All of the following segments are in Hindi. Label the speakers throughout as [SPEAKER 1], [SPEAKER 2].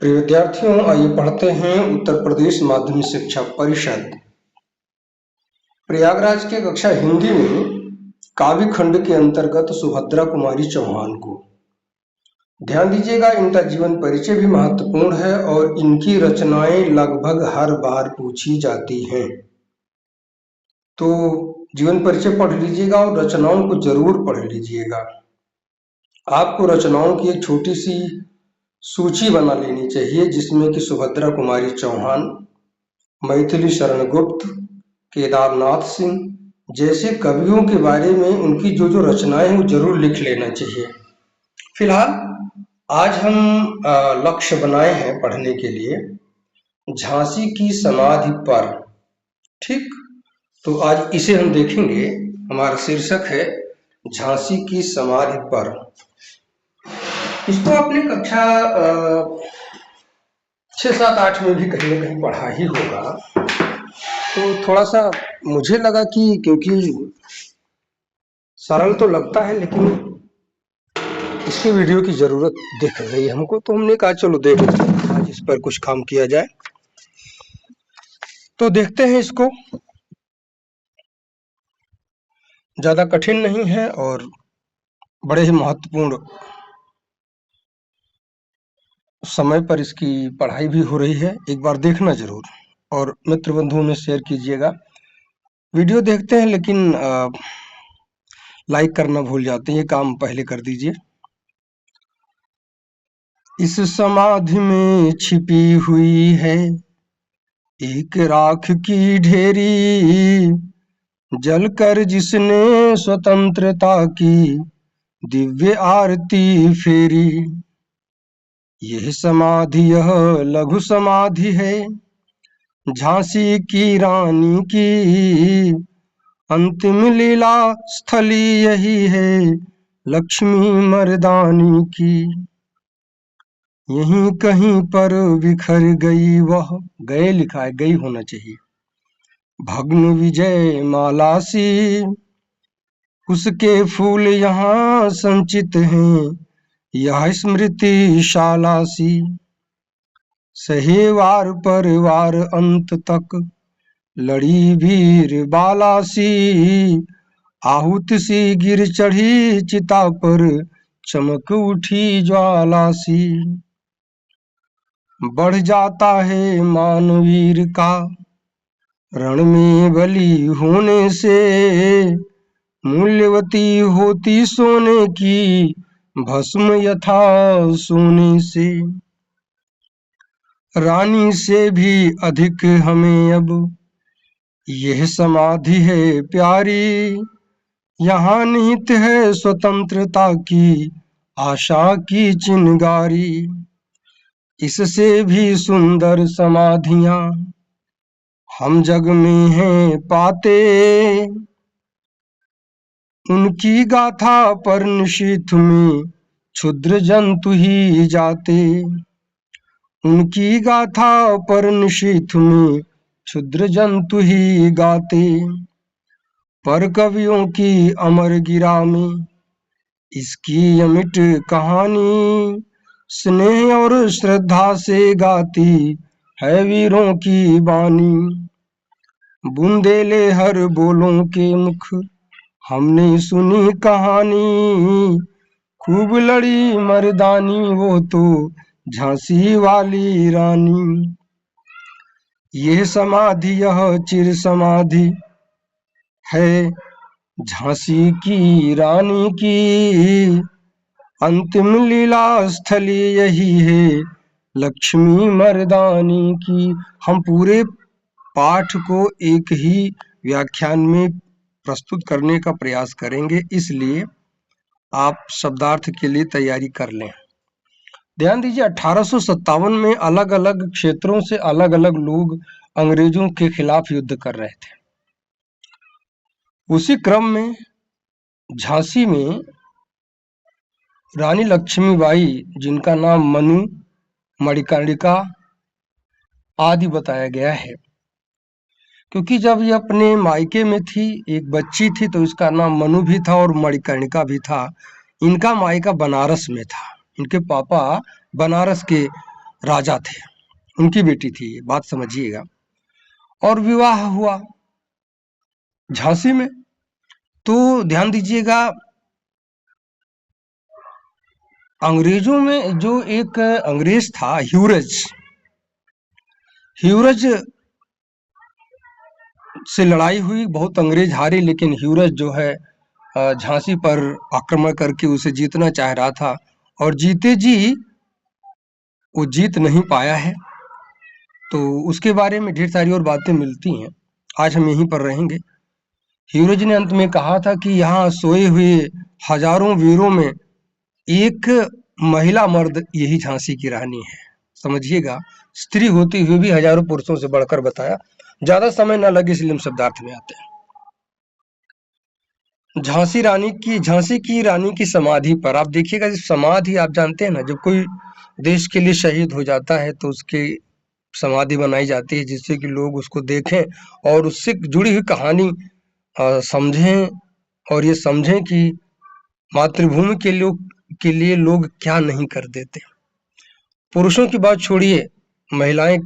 [SPEAKER 1] प्रिय विद्यार्थियों, आइए पढ़ते हैं उत्तर प्रदेश माध्यमिक शिक्षा परिषद प्रयागराज के कक्षा हिंदी में काव्य खंड के अंतर्गत सुभद्रा कुमारी चौहान को ध्यान दीजिएगा। इनका जीवन परिचय भी महत्वपूर्ण है और इनकी रचनाएं लगभग हर बार पूछी जाती हैं। तो जीवन परिचय पढ़ लीजिएगा और रचनाओं को जरूर पढ़ लीजिएगा। आपको रचनाओं की एक छोटी सी सूची बना लेनी चाहिए, जिसमें कि सुभद्रा कुमारी चौहान, मैथिली शरण गुप्त, केदारनाथ सिंह जैसे कवियों के बारे में उनकी जो रचनाएं हैं वो जरूर लिख लेना चाहिए। फिलहाल आज हम लक्ष्य बनाए हैं पढ़ने के लिए झांसी की समाधि पर। ठीक, तो आज इसे हम देखेंगे। हमारा शीर्षक है झांसी की समाधि पर। इसको अपने कक्षा 6, 7, 8 में भी कहीं ना कहीं पढ़ा ही होगा। तो थोड़ा सा मुझे लगा कि क्योंकि सरल तो लगता है लेकिन इसकी वीडियो की जरूरत दिख रही है हमको, तो हमने कहा चलो देख लेते हैं, आज इस पर कुछ काम किया जाए। तो देखते हैं इसको। ज्यादा कठिन नहीं है और बड़े ही महत्वपूर्ण समय पर इसकी पढ़ाई भी हो रही है। एक बार देखना जरूर और मित्र बंधुओं में शेयर कीजिएगा। वीडियो देखते हैं लेकिन लाइक करना भूल जाते हैं, ये काम पहले कर दीजिए। इस समाधि में छिपी हुई है एक राख की ढेरी, जलकर जिसने स्वतंत्रता की दिव्य आरती फेरी। यह समाधि यह लघु समाधि है झांसी की रानी की, अंतिम लीला स्थली यही है लक्ष्मी मर्दानी की। यहीं कहीं पर बिखर गई वह, गए लिखा है, गई होना चाहिए, भग्न विजय माला सी, उसके फूल यहाँ संचित हैं यह स्मृति शाला सी। सहे वार पर वार अंत तक लड़ी वीर बाला सी, आहुत सी गिर चढ़ी चिता पर चमक उठी ज्वाला सी। बढ़ जाता है मानवीर का रण में बलि होने से, मूल्यवती होती सोने की भस्म यथा सोने से। रानी से भी अधिक हमें अब यह समाधि है प्यारी, यहाँ निहित है स्वतंत्रता की आशा की चिंगारी। इससे भी सुंदर समाधियां हम जग में हैं पाते, उनकी गाथा पर निशीथ में क्षुद्र जंतु ही जाते। उनकी गाथा पर निशीथ में क्षुद्र जंतु ही गाते। पर कवियों की अमर गिरा में इसकी अमिट कहानी, स्नेह और श्रद्धा से गाती है वीरों की बानी। बुंदेले हर बोलों के मुख हमने सुनी कहानी, खूब लड़ी मर्दानी वो तो झांसी वाली रानी। यह समाधि यह चिर समाधि है झांसी की रानी की, अंतिम लीला स्थली यही है लक्ष्मी मर्दानी की। हम पूरे पाठ को एक ही व्याख्यान में प्रस्तुत करने का प्रयास करेंगे, इसलिए आप शब्दार्थ के लिए तैयारी कर लें। ध्यान दीजिए, 1857 में अलग अलग क्षेत्रों से अलग अलग लोग अंग्रेजों के खिलाफ युद्ध कर रहे थे। उसी क्रम में झांसी में रानी लक्ष्मीबाई, जिनका नाम मनु, मणिकर्णिका आदि बताया गया है, क्योंकि जब ये अपने मायके में थी, एक बच्ची थी, तो इसका नाम मनु भी था और मणिकर्णिका भी था। इनका मायका बनारस में था, इनके पापा बनारस के राजा थे, उनकी बेटी थी, ये बात समझिएगा। और विवाह हुआ झांसी में। तो ध्यान दीजिएगा, अंग्रेजों में जो एक अंग्रेज था ह्यूरज से लड़ाई हुई, बहुत अंग्रेज हारे, लेकिन ह्यूरज जो है झांसी पर आक्रमण करके उसे जीतना चाह रहा था, और जीते जी वो जीत नहीं पाया है। तो उसके बारे में ढेर सारी और बातें मिलती हैं, आज हम यहीं पर रहेंगे। ह्यूरज ने अंत में कहा था कि यहाँ सोए हुए हजारों वीरों में एक महिला मर्द यही झांसी की रानी है। समझिएगा, स्त्री होते हुए भी हजारों पुरुषों से बढ़कर बताया। ज्यादा समय न लगे इसलिए हम शब्दार्थ में आते हैं। झांसी की रानी की समाधि पर आप देखिएगा, समाधि आप जानते हैं ना, जब कोई देश के लिए शहीद हो जाता है तो उसकी समाधि बनाई जाती है, जिससे कि लोग उसको देखें और उससे जुड़ी हुई कहानी समझें, और ये समझें कि मातृभूमि के लिए लोग क्या नहीं कर देते। पुरुषों की बात छोड़िए, महिलाएं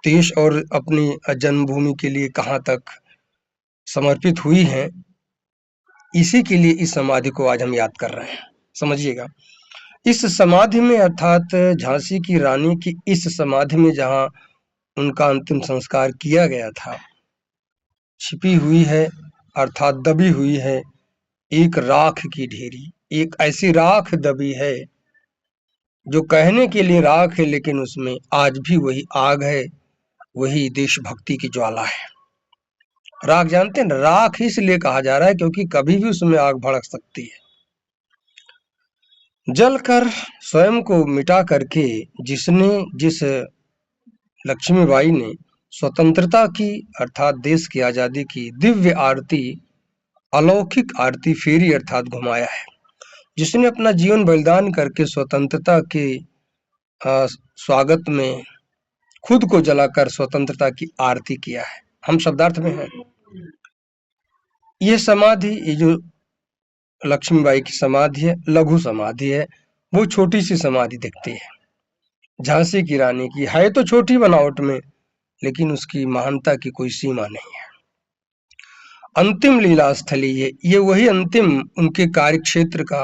[SPEAKER 1] देश और अपनी जन्मभूमि के लिए कहाँ तक समर्पित हुई हैं, इसी के लिए इस समाधि को आज हम याद कर रहे हैं। समझिएगा, इस समाधि में अर्थात झांसी की रानी की इस समाधि में जहाँ उनका अंतिम संस्कार किया गया था, छिपी हुई है अर्थात दबी हुई है एक राख की ढेरी। एक ऐसी राख दबी है जो कहने के लिए राख है, लेकिन उसमें आज भी वही आग है, वही देशभक्ति की ज्वाला है। राख जानते हैं ना, राख इसलिए कहा जा रहा है क्योंकि कभी भी उसमें आग भड़क सकती है। जलकर स्वयं को मिटा करके जिस लक्ष्मीबाई ने स्वतंत्रता की अर्थात देश की आजादी की दिव्य आरती, अलौकिक आरती फेरी अर्थात घुमाया है, जिसने अपना जीवन बलिदान करके स्वतंत्रता के स्वागत में खुद को जलाकर स्वतंत्रता की आरती किया है। हम शब्दार्थ में हैं। ये समाधि, ये जो लक्ष्मीबाई की समाधि है, लघु समाधि है, वो छोटी सी समाधि दिखती है। झांसी की रानी की है तो छोटी बनावट में, लेकिन उसकी महानता की कोई सीमा नहीं है। अंतिम लीला स्थली ये वही अंतिम उनके कार्य क्षेत्र का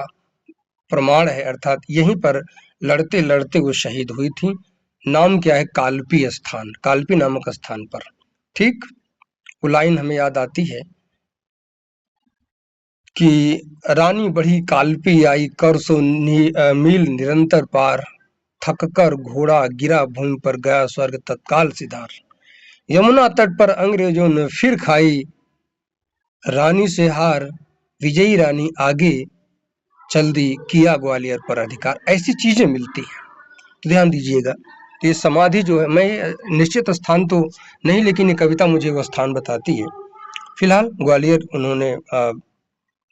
[SPEAKER 1] प्रमाण है, अर्थात यहीं पर लड़ते लड़ते वो शहीद हुई थी। नाम क्या है? कालपी स्थान, कालपी नामक स्थान पर। ठीक, वो लाइन हमें याद आती है कि रानी बढ़ी कालपी आई कर सो मील निरंतर पार, थक कर घोड़ा गिरा भूमि पर गया स्वर्ग तत्काल सिधार। यमुना तट पर अंग्रेजों ने फिर खाई रानी से हार, विजयी रानी आगे चल दी किया ग्वालियर पर अधिकार। ऐसी चीजें मिलती हैं, तो ध्यान दीजिएगा। तो ये समाधि जो है, मैं निश्चित स्थान तो नहीं, लेकिन ये कविता मुझे वो स्थान बताती है। फिलहाल ग्वालियर, उन्होंने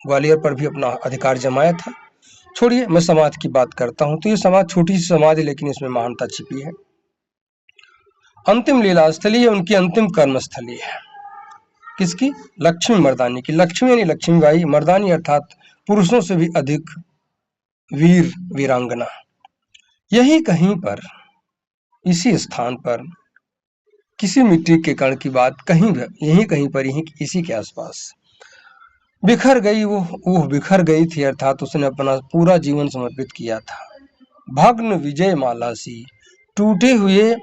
[SPEAKER 1] ग्वालियर पर भी अपना अधिकार जमाया था। छोड़िए, मैं समाधि की बात करता हूँ। तो ये समाधि छोटी सी समाधि, लेकिन इसमें महानता छिपी है। अंतिम लीला स्थली है, उनकी अंतिम कर्म स्थली है। किसकी? लक्ष्मी मर्दानी की। लक्ष्मी यानी लक्ष्मीबाई, मर्दानी अर्थात पुरुषों से भी अधिक वीर वीरांगना। यही कहीं पर, इसी स्थान पर, किसी मिट्टी के कण की बात कहीं भी, यहीं कहीं पर, यहीं इसी के आसपास बिखर गई वो बिखर गई थी, अर्थात उसने अपना पूरा जीवन समर्पित किया था। भग्न विजय माला सी, टूटे हुए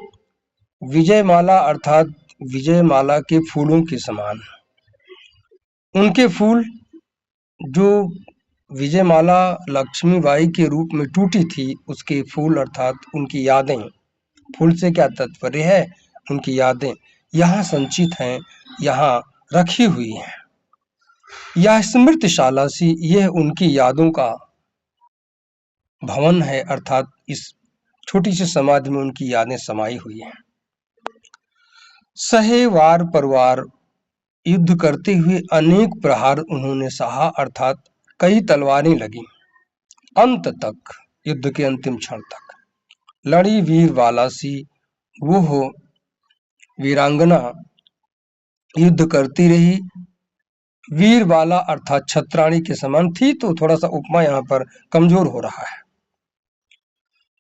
[SPEAKER 1] विजय माला अर्थात विजय माला के फूलों के समान। उनके फूल, जो विजय माला लक्ष्मीबाई के रूप में टूटी थी, उसके फूल अर्थात उनकी यादें। फूल से क्या तात्पर्य है? उनकी यादें यहाँ संचित हैं, यहाँ रखी हुई हैं। यह स्मृतिशाला सी, यह उनकी यादों का भवन है, अर्थात इस छोटी सी समाधि में उनकी यादें समाई हुई हैं। सहे वार परवार, युद्ध करते हुए अनेक प्रहार उन्होंने सहा, अर्थात कई तलवारें लगी अंत तक, युद्ध के अंतिम क्षण तक। लड़ी वीर वाला सी, वो हो वीरांगना युद्ध करती रही। वीर वाला अर्थात छत्राणी के समान थी, तो थोड़ा सा उपमा यहाँ पर कमजोर हो रहा है।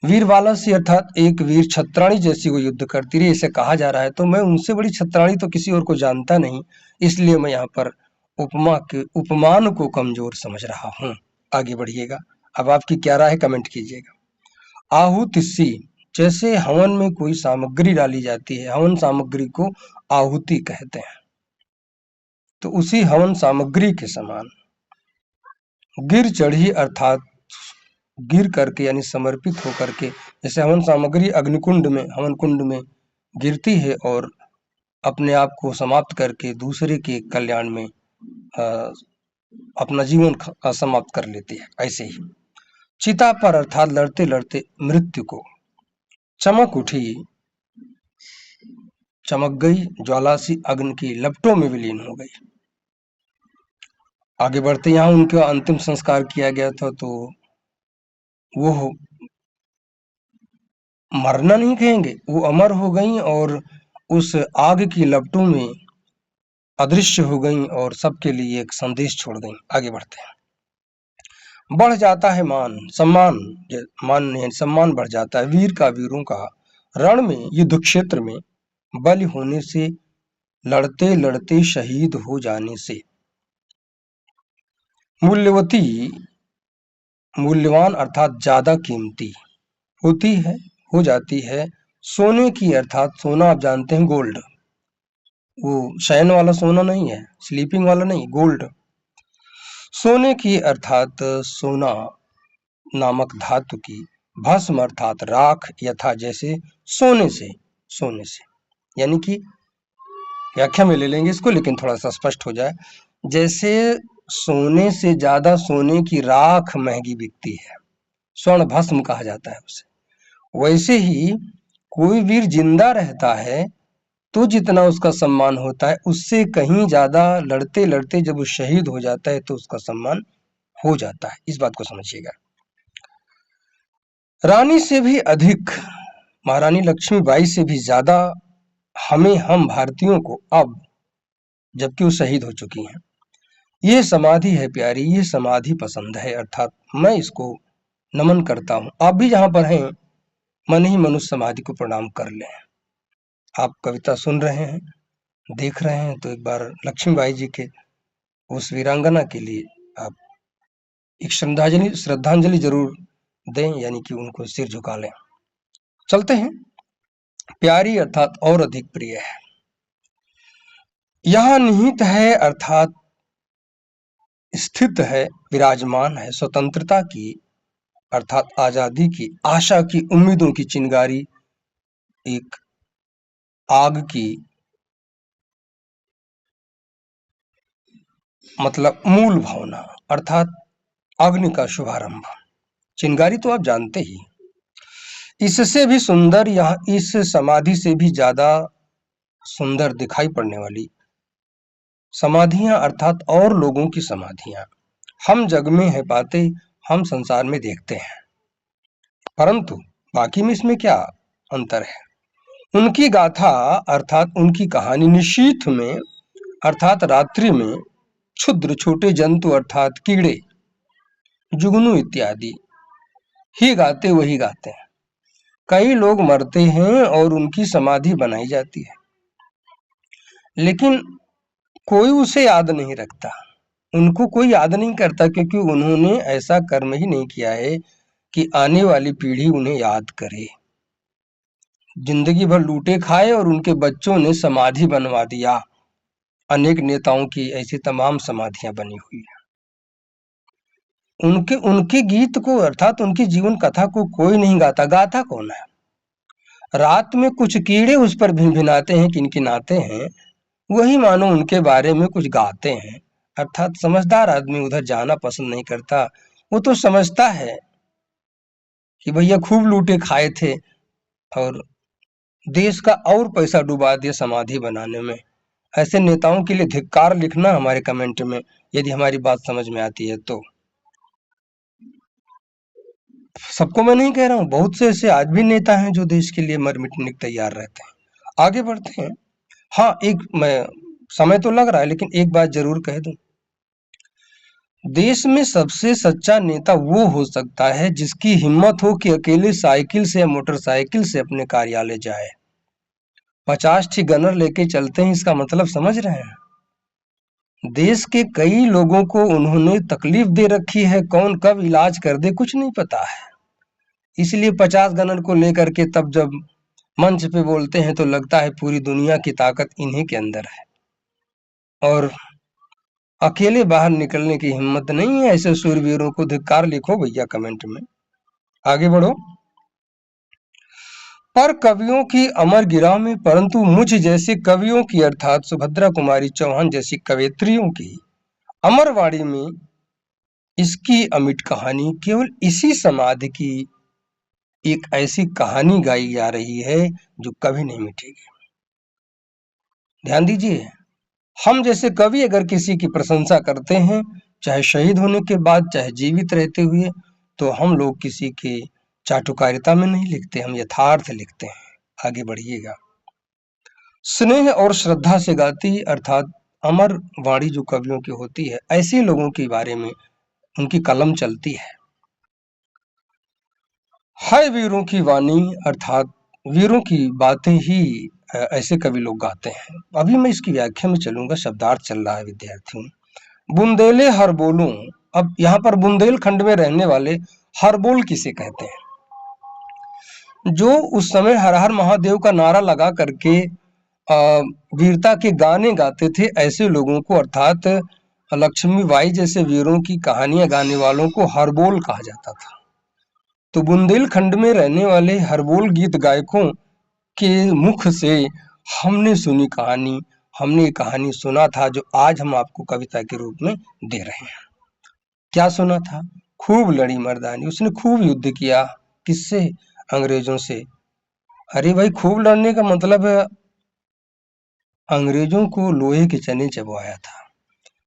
[SPEAKER 1] वीरबाला से अर्थात एक वीर छत्राणी जैसी वो युद्ध करती रही, इसे कहा जा रहा है। तो मैं उनसे बड़ी छत्राणी तो किसी और को जानता नहीं, इसलिए मैं यहाँ पर उपमान को कमजोर समझ रहा हूँ। आगे बढ़िएगा। अब आपकी क्या राय है, कमेंट कीजिएगा। आहुतिस्सी, जैसे हवन में कोई सामग्री डाली जाती है, हवन सामग्री को आहुति कहते हैं, तो उसी हवन सामग्री के समान गिर चढ़ी अर्थात गिर करके यानी समर्पित होकर के, जैसे हवन सामग्री अग्निकुंड में, हवन कुंड में गिरती है और अपने आप को समाप्त करके दूसरे के कल्याण में अपना जीवन समाप्त कर लेती है। ऐसे ही चिता पर अर्थात लड़ते लड़ते मृत्यु को चमक उठी, चमक गई, ज्वाला सी अग्नि की लपटों में विलीन हो गई। आगे बढ़ते यहाँ उनका अंतिम संस्कार किया गया था, तो वो मरना नहीं कहेंगे, वो अमर हो गई और उस आग की लपटों में अदृश्य हो गई और सबके लिए एक संदेश छोड़ गई। आगे बढ़ते हैं। बढ़ जाता है मान सम्मान, मान सम्मान बढ़ जाता है वीर का, वीरों का रण में युद्ध क्षेत्र में बलि होने से, लड़ते लड़ते शहीद हो जाने से। मूल्यवती, मूल्यवान अर्थात ज्यादा कीमती होती है, हो जाती है सोने की, अर्थात सोना आप जानते हैं गोल्ड, वो शयन वाला सोना नहीं है, स्लीपिंग वाला नहीं, गोल्ड। सोने की अर्थात सोना नामक धातु की, भस्म अर्थात राख, यथा जैसे, सोने से, सोने से, यानी कि व्याख्या में ले लेंगे इसको, लेकिन थोड़ा सा स्पष्ट हो जाए। जैसे सोने से ज्यादा सोने की राख महंगी बिकती है, स्वर्ण भस्म कहा जाता है उसे, वैसे ही कोई वीर जिंदा रहता है तो जितना उसका सम्मान होता है उससे कहीं ज्यादा लड़ते लड़ते जब वो शहीद हो जाता है तो उसका सम्मान हो जाता है। इस बात को समझिएगा। रानी से भी अधिक, महारानी लक्ष्मीबाई से भी ज्यादा हमें, हम भारतीयों को अब, जबकि वो शहीद हो चुकी हैं, ये समाधि है प्यारी, ये समाधि पसंद है, अर्थात मैं इसको नमन करता हूँ। आप भी जहां पर हैं मन ही मन उस समाधि को प्रणाम कर लें। आप कविता सुन रहे हैं, देख रहे हैं, तो एक बार लक्ष्मीबाई जी के उस वीरांगना के लिए आप एक श्रद्धांजलि जरूर दें, यानी कि उनको सिर झुका लें। चलते हैं। प्यारी अर्थात और अधिक प्रिय है, यहाँ निहित है अर्थात स्थित है, विराजमान है स्वतंत्रता की, अर्थात आजादी की, आशा की, उम्मीदों की चिंगारी, एक आग की, मतलब मूल भावना, अर्थात अग्नि का शुभारंभ। चिंगारी तो आप जानते ही, इससे भी सुंदर, यहाँ इस समाधि से भी ज्यादा सुंदर दिखाई पड़ने वाली समाधियां, अर्थात और लोगों की समाधियां हम जग में है पाते, हम संसार में देखते हैं, परंतु बाकी में इसमें क्या अंतर है। उनकी गाथा अर्थात उनकी कहानी निशीथ में, अर्थात रात्रि में, क्षुद्र छोटे जंतु अर्थात कीड़े, जुगनू इत्यादि ही गाते, वही गाते हैं। कई लोग मरते हैं और उनकी समाधि बनाई जाती है, लेकिन कोई उसे याद नहीं रखता, उनको कोई याद नहीं करता, क्योंकि उन्होंने ऐसा कर्म ही नहीं किया है कि आने वाली पीढ़ी उन्हें याद करे। जिंदगी भर लूटे खाए और उनके बच्चों ने समाधि बनवा दिया। अनेक नेताओं की ऐसी तमाम समाधियां बनी हुई है। उनके उनके गीत को, अर्थात उनकी जीवन कथा को कोई नहीं गाता। गाता कौन है? रात में कुछ कीड़े उस पर भिनभिनाते हैं, किनकिनाते हैं, वही मानो उनके बारे में कुछ गाते हैं। अर्थात समझदार आदमी उधर जाना पसंद नहीं करता। वो तो समझता है कि भैया खूब लूटे खाए थे और देश का और पैसा डुबा दिया समाधि बनाने में। ऐसे नेताओं के लिए धिक्कार लिखना हमारे कमेंट में, यदि हमारी बात समझ में आती है तो। सबको मैं नहीं कह रहा हूँ, बहुत से ऐसे आज भी नेता हैं जो देश के लिए मर मिटने को तैयार रहते हैं। आगे बढ़ते हैं। हाँ, एक मैं समय तो लग रहा है, लेकिन एक बात जरूर कह दूं, देश में सबसे सच्चा नेता वो हो सकता है जिसकी हिम्मत हो कि अकेले साइकिल से या मोटरसाइकिल से अपने कार्यालय जाए। 50 ठी गनर लेके चलते हैं, इसका मतलब समझ रहे हैं? देश के कई लोगों को उन्होंने तकलीफ दे रखी है, कौन कब इलाज कर दे कुछ नहीं पता है। इसलिए 50 गनर को लेकर के तब जब मंच पे बोलते हैं तो लगता है पूरी दुनिया की ताकत इन्हीं के अंदर है, और अकेले बाहर निकलने की हिम्मत नहीं है। ऐसे शूरवीरों को धिक्कार लिखो भैया कमेंट में। आगे बढ़ो। पर कवियों की अमर गिरा में, परंतु मुझ जैसे कवियों की अर्थात सुभद्रा कुमारी चौहान जैसी कवयित्रियों की अमर वाणी में इसकी अमिट कहानी, केवल इसी समाधि की एक ऐसी कहानी गाई जा रही है जो कभी नहीं मिटेगी। ध्यान दीजिए, हम जैसे कवि अगर किसी की प्रशंसा करते हैं, चाहे शहीद होने के बाद चाहे जीवित रहते हुए, तो हम लोग किसी के चाटुकारिता में नहीं लिखते, हम यथार्थ लिखते हैं। आगे बढ़िएगा। स्नेह और श्रद्धा से गाती अर्थात अमर वाणी जो कवियों की होती है, ऐसे लोगों के बारे में उनकी कलम चलती है। वीरों की वाणी अर्थात वीरों की बातें ही ऐसे कवि लोग गाते हैं। अभी मैं इसकी व्याख्या में चलूंगा, शब्दार्थ चल रहा है विद्यार्थियों। बुंदेले हर बोलूं, अब यहाँ पर बुंदेलखंड में रहने वाले हरबोल किसे कहते हैं? जो उस समय हर हर महादेव का नारा लगा करके वीरता के गाने गाते थे, ऐसे लोगों को अर्थात लक्ष्मीबाई जैसे वीरों की कहानियां गाने वालों को हरबोल कहा जाता था। तो बुंदेलखंड में रहने वाले हरबोल गीत गायकों के मुख से हमने सुनी कहानी, हमने कहानी सुना था जो आज हम आपको कविता के रूप में दे रहे हैं। क्या सुना था? खूब लड़ी मर्दानी, उसने खूब युद्ध किया। किससे? अंग्रेजों से। अरे भाई, खूब लड़ने का मतलब है अंग्रेजों को लोहे के चने चबवाया था।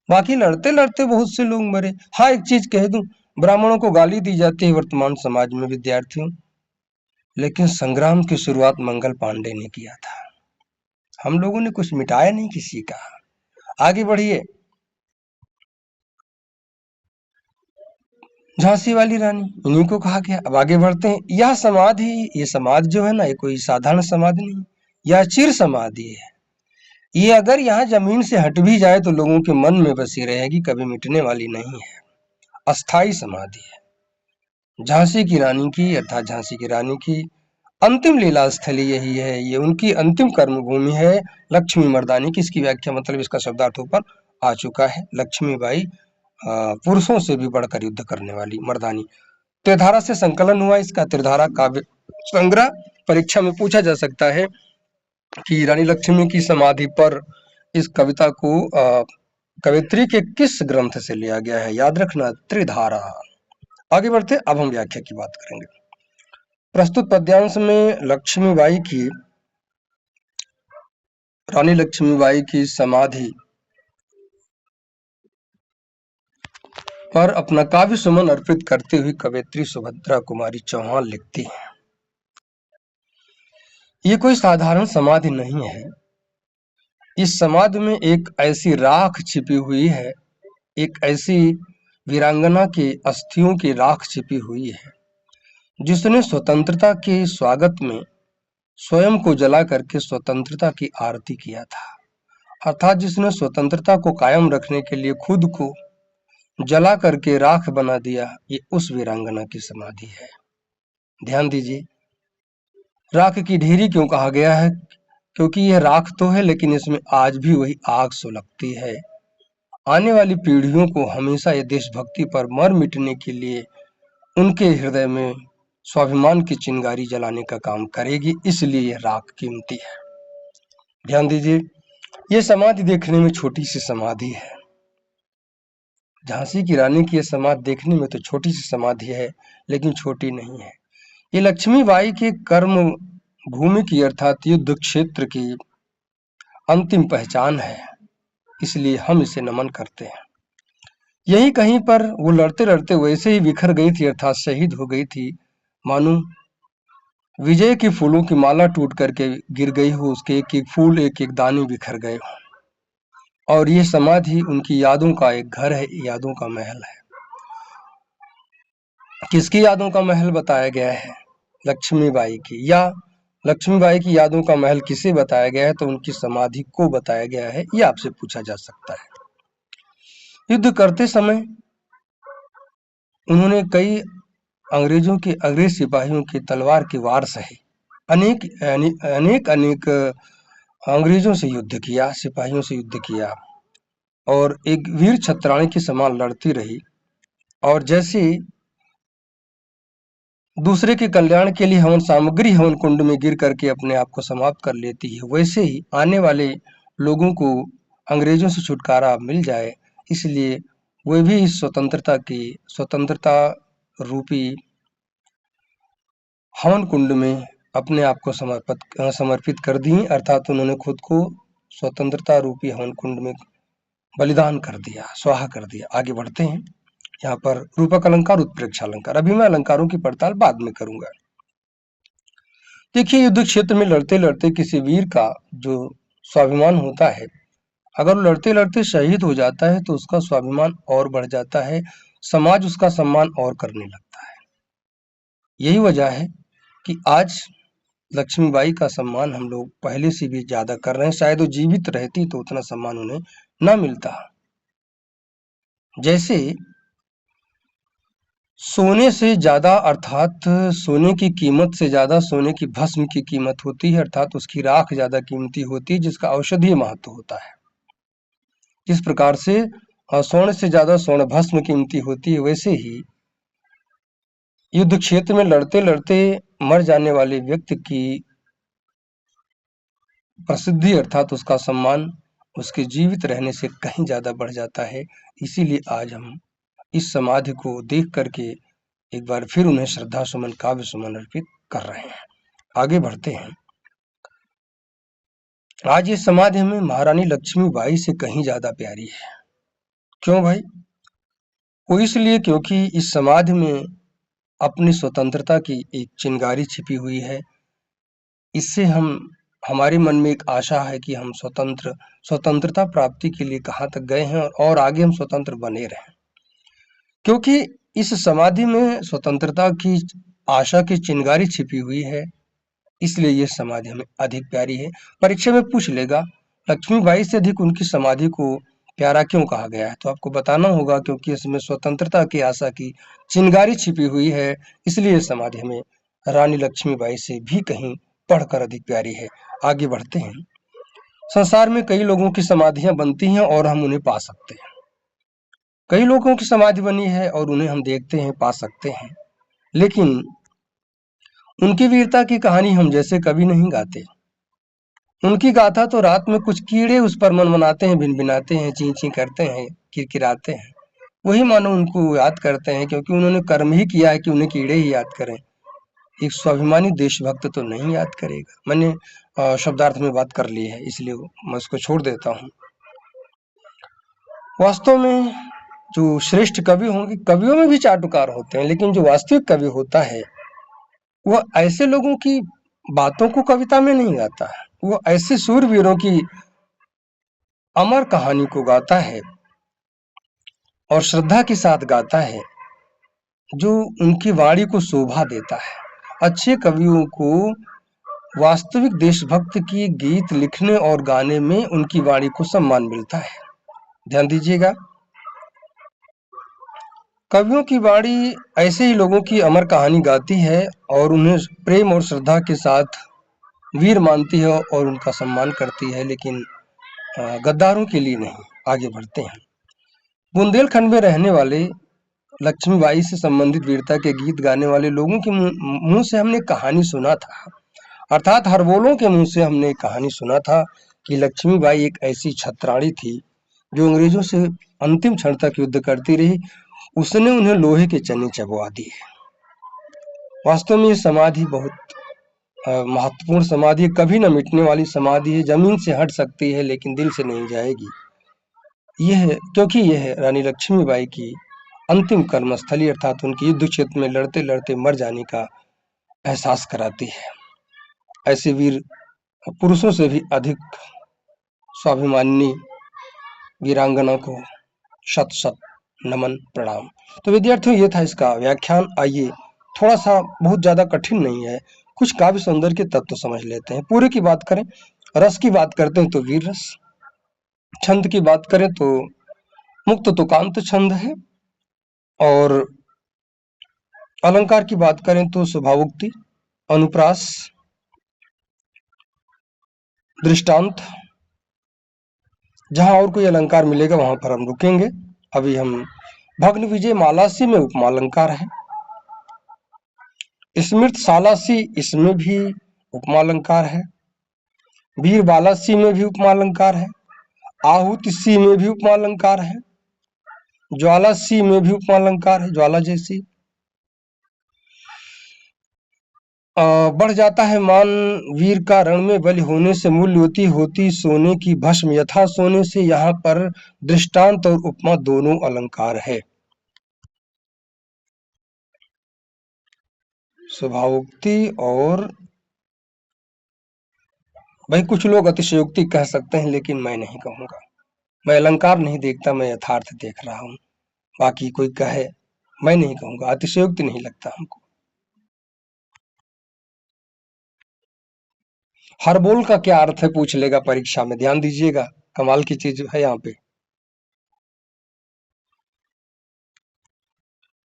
[SPEAKER 1] बाकी लड़ते लड़ते बहुत से लोग मरे। हाँ, एक चीज कह दूं, ब्राह्मणों को गाली दी जाती है वर्तमान समाज में विद्यार्थियों, लेकिन संग्राम की शुरुआत मंगल पांडे ने किया था। हम लोगों ने कुछ मिटाया नहीं किसी का। आगे बढ़िए। झांसी वाली रानी, इन्हीं को कहा गया। अब आगे बढ़ते हैं। यह समाधि, ये समाधि जो है ना, ये कोई साधारण समाधि नहीं, यह चिर समाधि है। ये अगर यहाँ जमीन से हट भी जाए तो लोगों के मन में बसी रहेगी, कभी मिटने वाली नहीं है, अस्थाई समाधि है। झांसी की रानी की अर्थात झांसी की रानी की अंतिम लीला स्थली यही है, ये उनकी अंतिम कर्म भूमि है। लक्ष्मी मर्दानी की इसकी व्याख्या मतलब इसका शब्दार्थ ऊपर आ चुका है। लक्ष्मीबाई पुरुषों से भी बढ़कर युद्ध करने वाली मर्दानी। त्रिधारा से संकलन हुआ इसका, त्रिधारा काव्य संग्रह। परीक्षा में पूछा जा सकता है कि रानी लक्ष्मी की समाधि पर इस कविता को कवित्री के किस ग्रंथ से लिया गया है? याद रखना, त्रिधारा। आगे बढ़ते, अब हम व्याख्या की बात करेंगे। प्रस्तुत पद्यांश में लक्ष्मीबाई की, रानी लक्ष्मीबाई की समाधि पर अपना काव्य सुमन अर्पित करते हुए कवयित्री सुभद्रा कुमारी चौहान लिखती हैं। ये कोई साधारण समाधि नहीं है। इस समाधि में एक ऐसी राख छिपी हुई है, एक ऐसी वीरांगना के अस्थियों की राख छिपी हुई है जिसने स्वतंत्रता के स्वागत में स्वयं को जला करके स्वतंत्रता की आरती किया था, अर्थात जिसने स्वतंत्रता को कायम रखने के लिए खुद को जला करके राख बना दिया, ये उस वीरांगना की समाधि है। ध्यान दीजिए, राख की ढेरी क्यों कहा गया है? क्योंकि यह राख तो है लेकिन इसमें आज भी वही आग सुलगती है। आने वाली पीढ़ियों को हमेशा ये देशभक्ति पर मर मिटने के लिए उनके हृदय में स्वाभिमान की चिंगारी जलाने का काम करेगी, इसलिए यह राख कीमती है। ध्यान दीजिए, यह समाधि देखने में छोटी सी समाधि है। झांसी की रानी की यह समाधि देखने में तो छोटी सी समाधि है, लेकिन छोटी नहीं है। ये लक्ष्मीबाई के कर्म भूमि की अर्थात युद्ध क्षेत्र की अंतिम पहचान है, इसलिए हम इसे नमन करते हैं। यही कहीं पर वो लड़ते लड़ते वैसे ही बिखर गई थी, अर्थात शहीद हो गई थी, मानो विजय के फूलों की माला टूट करके गिर गई हो, उसके एक एक फूल एक एक दाने बिखर गए हो। और ये समाधि उनकी यादों का एक घर है, यादों का महल है। किसकी यादों का महल बताया गया है? लक्ष्मीबाई की। या लक्ष्मीबाई की यादों का महल किसे बताया गया है? तो उनकी समाधि को बताया गया है, ये आपसे पूछा जा सकता है। युद्ध करते समय उन्होंने कई अंग्रेजों के अंग्रेज सिपाहियों की तलवार के वार सहे, अनेक अंग्रेजों से युद्ध किया, सिपाहियों से युद्ध किया और एक वीर छत्राणी के समान लड़ती रही। और जैसे दूसरे के कल्याण के लिए हवन सामग्री हवन कुंड में गिर करके अपने आप को समाप्त कर लेती है, वैसे ही आने वाले लोगों को अंग्रेजों से छुटकारा मिल जाए, इसलिए वे भी इस स्वतंत्रता रूपी हवन कुंड में अपने आप को समर्पित कर दी। अर्थात उन्होंने खुद को स्वतंत्रता रूपी हवन कुंड में बलिदान कर दिया, स्वाहा कर दिया। आगे बढ़ते हैं। यहाँ पर रूपक अलंकार, उत्प्रेक्षा अलंकार। अभी मैं अलंकारों की पड़ताल बाद में करूंगा। देखिए, युद्ध क्षेत्र में लड़ते लड़ते किसी वीर का जो स्वाभिमान होता है, अगर लड़ते लड़ते शहीद हो जाता है तो उसका स्वाभिमान और बढ़ जाता है, समाज उसका सम्मान और करने लगता है। यही वजह है कि आज लक्ष्मीबाई का सम्मान हम लोग पहले से भी ज्यादा कर रहे हैं। शायद वो जीवित रहती तो उतना सम्मान उन्हें न मिलता। जैसे सोने से ज्यादा, अर्थात सोने की कीमत से ज्यादा सोने की भस्म की कीमत होती है, अर्थात उसकी राख ज्यादा कीमती होती है, जिसका औषधीय महत्व होता है। जिस प्रकार से स्वर्ण से ज्यादा स्वर्ण भस्म कीमती होती है, वैसे ही युद्ध क्षेत्र में लड़ते लड़ते मर जाने वाले व्यक्ति की प्रसिद्धि, अर्थात उसका सम्मान, उसके जीवित रहने से कहीं ज्यादा बढ़ जाता है। इसीलिए आज हम इस समाधि को देख करके एक बार फिर उन्हें श्रद्धा सुमन, काव्य सुमन अर्पित कर रहे हैं। आगे बढ़ते हैं। आज ये समाधि हमें महारानी लक्ष्मीबाई से कहीं ज्यादा प्यारी है। क्यों भाई? वो इसलिए क्योंकि इस समाधि में अपनी स्वतंत्रता की एक चिंगारी छिपी हुई है। इससे हमारे मन में एक आशा है कि हम स्वतंत्रता प्राप्ति के लिए कहाँ तक गए हैं और आगे हम स्वतंत्र बने रहें। क्योंकि इस समाधि में स्वतंत्रता की आशा की चिंगारी छिपी हुई है, इसलिए ये समाधि हमें अधिक प्यारी है। परीक्षा में पूछ लेगा लक्ष्मीबाई से अधिक उनकी समाधि को प्यारा क्यों कहा गया है, तो आपको बताना होगा क्योंकि इसमें स्वतंत्रता की आशा की चिंगारी छिपी हुई है, इसलिए समाधि हमें रानी लक्ष्मीबाई से भी कहीं पढ़कर अधिक प्यारी है। आगे बढ़ते हैं। संसार में कई लोगों की समाधियां बनती हैं और हम उन्हें पा सकते हैं। कई लोगों की समाधि बनी है और उन्हें हम देखते हैं, पा सकते हैं, लेकिन उनकी वीरता की कहानी हम जैसे कभी नहीं गाते। उनकी गाथा तो रात में कुछ कीड़े उस पर मनमनाते हैं, भिनभिनाते हैं, ची ची करते हैं, किरकिराते हैं। वही मानो उनको याद करते हैं, क्योंकि उन्होंने कर्म ही किया है कि उन्हें कीड़े ही याद करें। एक स्वाभिमानी देशभक्त तो नहीं याद करेगा। मैंने शब्दार्थ में बात कर ली है, इसलिए मैं उसको छोड़ देता हूँ। वास्तव में जो श्रेष्ठ कवि होंगे, कवियों में भी चाटुकार होते हैं, लेकिन जो वास्तविक कवि होता है वह ऐसे लोगों की बातों को कविता में नहीं गाता है, वो ऐसे सूरवीरों की अमर कहानी को गाता है और श्रद्धा के साथ गाता है, जो उनकी वाणी को शोभा देता है। अच्छे कवियों को वास्तविक देशभक्त की गीत लिखने और गाने में उनकी वाणी को सम्मान मिलता है। ध्यान दीजिएगा, कवियों की वाणी ऐसे ही लोगों की अमर कहानी गाती है और उन्हें प्रेम और श्रद्धा के साथ वीर मानती है और उनका सम्मान करती है, लेकिन गद्दारों के लिए नहीं। आगे बढ़ते हैं। बुंदेलखंड में रहने वाले लक्ष्मीबाई से संबंधित वीरता के गीत गाने वाले लोगों के मुंह से हमने कहानी सुना था, अर्थात हरबोलों के मुंह से हमने कहानी सुना था कि लक्ष्मीबाई एक ऐसी छत्राणी थी जो अंग्रेजों से अंतिम क्षण तक युद्ध करती रही। उसने उन्हें लोहे के चने चबवा दिए। वास्तव में ये समाधि बहुत महत्वपूर्ण समाधि है, कभी न मिटने वाली समाधि है। जमीन से हट सकती है लेकिन दिल से नहीं जाएगी। यह क्योंकि यह रानी लक्ष्मीबाई की अंतिम कर्मस्थली, अर्थात उनकी युद्ध क्षेत्र में लड़ते लड़ते मर जाने का एहसास कराती है। ऐसे वीर पुरुषों से भी अधिक स्वाभिमानी वीरांगना को शत शत नमन प्रणाम। तो विद्यार्थियों, ये था इसका व्याख्यान। आइए, थोड़ा सा बहुत ज्यादा कठिन नहीं है, कुछ काव्य सौंदर्य के तत्व समझ लेते हैं। पूरे की बात करें, रस की बात करते हैं तो वीर रस, छंद की बात करें तो मुक्त तुकांत छंद है, और अलंकार की बात करें तो स्वभावोक्ति, अनुप्रास, दृष्टांत। जहां और कोई अलंकार मिलेगा वहां पर हम रुकेंगे। अभी हम भग्न विजय मालासी में उपमा अलंकार है, स्मृत सालासी इसमें भी उपमा अलंकार है, वीर बालासी में भी उपमा अलंकार है, आहुति सी में भी उपमा अलंकार है, ज्वाला सी में भी उपमा अलंकार है, ज्वाला जैसी। बढ़ जाता है मान वीर का रण में बलि होने से, मूल्यवती होती सोने की भस्म यथा सोने से। यहाँ पर दृष्टांत और उपमा दोनों अलंकार है। स्वभावोक्ति और भाई कुछ लोग अतिशयोक्ति कह सकते हैं, लेकिन मैं नहीं कहूंगा। मैं अलंकार नहीं देखता, मैं यथार्थ देख रहा हूं। बाकी कोई कहे, मैं नहीं कहूंगा, अतिशयोक्ति नहीं लगता हमको। हर बोल का क्या अर्थ है पूछ लेगा परीक्षा में, ध्यान दीजिएगा, कमाल की चीज है यहाँ पे।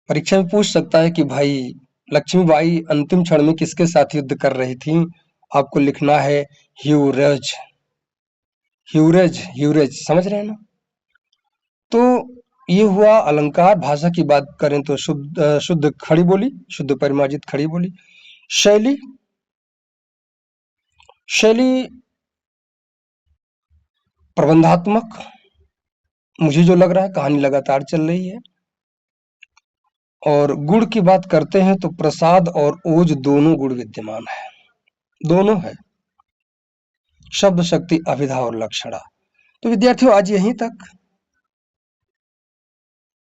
[SPEAKER 1] परीक्षा में पूछ सकता है कि भाई लक्ष्मीबाई अंतिम क्षण में किसके साथ युद्ध कर रही थी? आपको लिखना है ह्यूरेज। ह्यूरेज, ह्यूरेज, समझ रहे हैं ना? तो ये हुआ अलंकार। भाषा की बात करें तो शुद्ध खड़ी बोली, शुद्ध परिमार्जित खड़ी बोली। शैली, शैली प्रबंधात्मक, मुझे जो लग रहा है कहानी लगातार चल रही है। और गुण की बात करते हैं तो प्रसाद और ओज दोनों गुण विद्यमान है, दोनों है, शब्द शक्ति अभिधा और लक्षणा। तो विद्यार्थियों आज यहीं तक।